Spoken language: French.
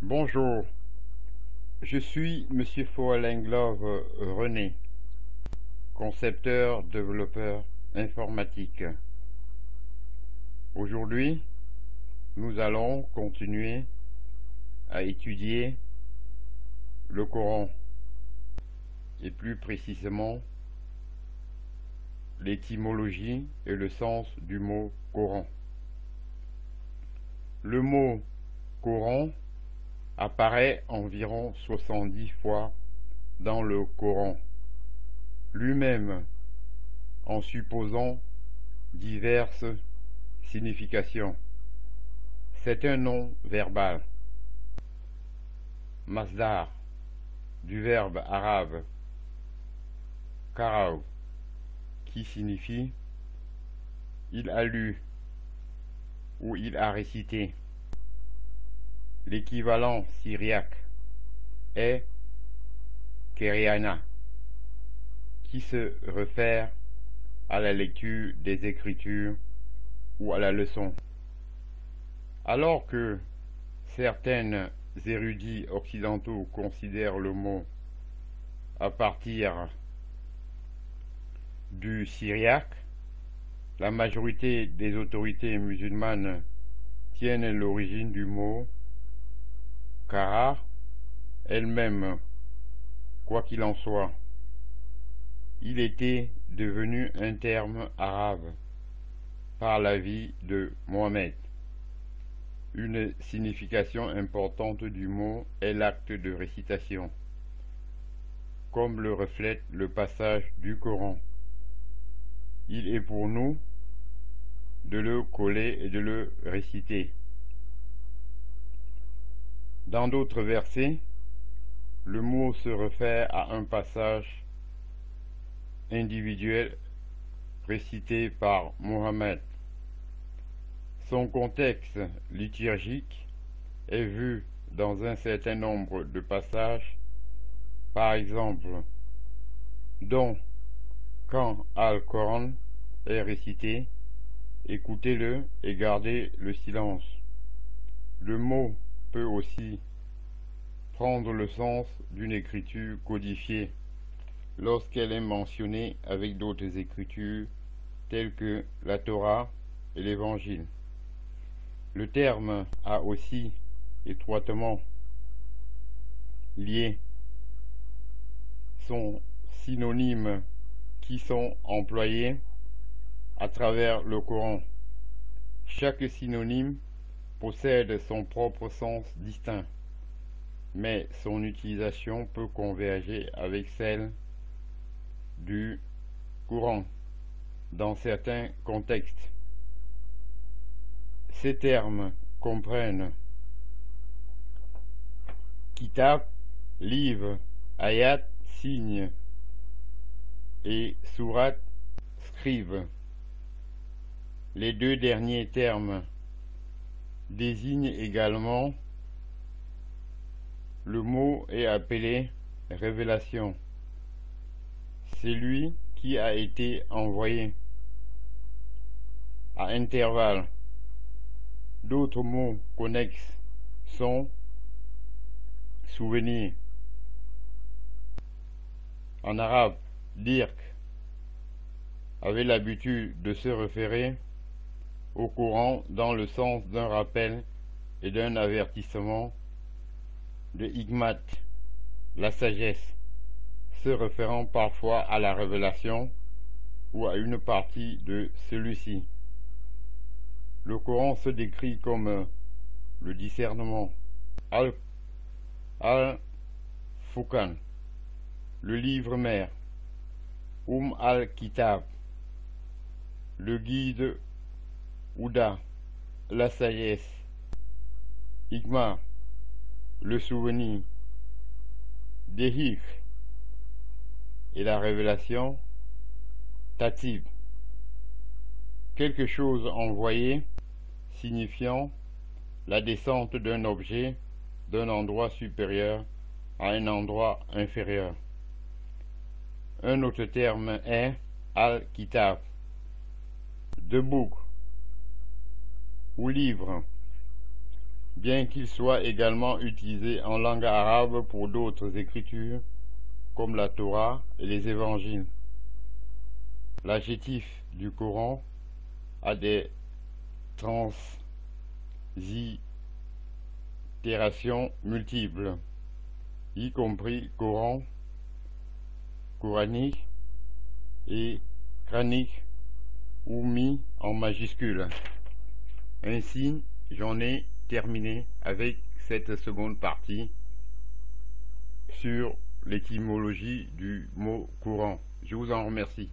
Bonjour, je suis Monsieur Fallinglove René, concepteur, développeur informatique. Aujourd'hui, nous allons continuer à étudier le Coran, et plus précisément l'étymologie et le sens du mot Coran. Le mot Coran apparaît environ 70 fois dans le Coran lui-même, en supposant diverses significations. C'est un nom verbal, masdar, du verbe arabe qara'u, qui signifie il a lu ou il a récité. L'équivalent syriaque est Keriana, qui se réfère à la lecture des Écritures ou à la leçon. Alors que certains érudits occidentaux considèrent le mot à partir du syriaque, la majorité des autorités musulmanes tiennent l'origine du mot Qara elle-même. Quoi qu'il en soit, il était devenu un terme arabe par la vie de Mohammed. Une signification importante du mot est l'acte de récitation, comme le reflète le passage du Coran. Il est pour nous de le coller et de le réciter. Dans d'autres versets, le mot se réfère à un passage individuel récité par Mohammed. Son contexte liturgique est vu dans un certain nombre de passages, par exemple, dont quand Al-Coran est récité, écoutez-le et gardez le silence. Le mot peut aussi prendre le sens d'une écriture codifiée lorsqu'elle est mentionnée avec d'autres écritures telles que la Torah et l'Évangile. Le terme a aussi étroitement lié son synonyme qui sont employés à travers le Coran. Chaque synonyme possède son propre sens distinct, mais son utilisation peut converger avec celle du Coran dans certains contextes. Ces termes comprennent kitab, livre, ayat, signe, et surat, scribe. Les deux derniers termes désignent également le mot est appelé révélation. C'est lui qui a été envoyé à intervalles. D'autres mots connexes sont souvenir. En arabe, dirk avait l'habitude de se référer au Coran dans le sens d'un rappel et d'un avertissement, de hikmat, la sagesse, se référant parfois à la révélation ou à une partie de celui-ci. Le Coran se décrit comme le discernement, al-Furqan, le livre mère, al-Kitab, le guide Ouda, la sagesse, Hikma, le souvenir, Dehik, et la révélation, Tatib, quelque chose envoyé, signifiant la descente d'un objet d'un endroit supérieur à un endroit inférieur. Un autre terme est Al-Kitab, de book ou livre, bien qu'il soit également utilisé en langue arabe pour d'autres écritures, comme la Torah et les évangiles. L'adjectif du Coran a des translittérations multiples, y compris Coran, coranique et cranique ou mis en majuscule. Ainsi, j'en ai terminé avec cette seconde partie sur l'étymologie du mot courant. Je vous en remercie.